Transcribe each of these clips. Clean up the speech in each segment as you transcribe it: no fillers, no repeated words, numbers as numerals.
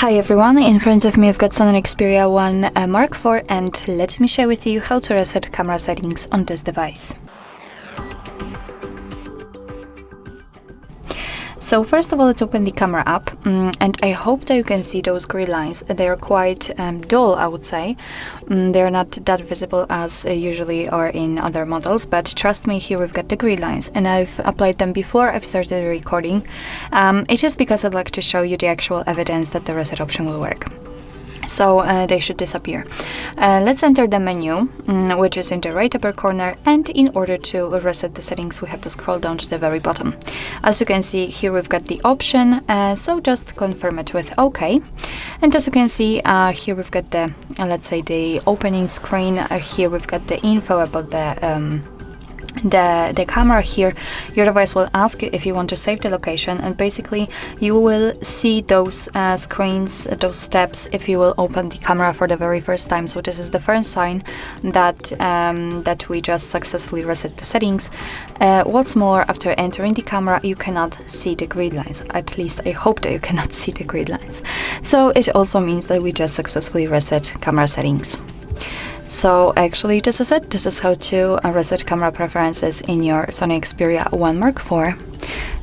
Hi everyone, in front of me I've got SONY Xperia 1 Mark IV, and let me share with you how to reset camera settings on this device. So first of all, let's open the camera app, and I hope that you can see those green lines. They are quite dull, I would say. They're not that visible as usually are in other models, but trust me, here we've got the green lines, and I've applied them before I've started recording. It's just because I'd like to show you the actual evidence that the reset option will work. So they should disappear. Let's enter the menu, which is in the right upper corner, and in order to reset the settings we have to scroll down to the very bottom. As you can see here we've got the option, so just confirm it with OK. And as you can see here we've got the, let's say, the opening screen. Here we've got the info about the camera. Here your device will ask you if you want to save the location, and basically you will see those screens, those steps, if you will open the camera for the very first time. So this is the first sign that that we just successfully reset the settings. What's more, after entering the camera you cannot see the grid lines. At least I hope that you cannot see the grid lines. So it also means that we just successfully reset camera settings. So actually this is it. This is how to reset camera preferences in your SONY Xperia 1 Mark IV.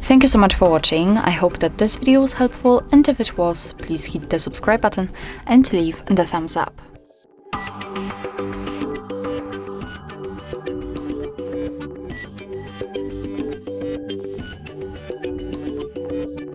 Thank you so much for watching. I hope that this video was helpful, and if it was, please hit the subscribe button and leave the thumbs up.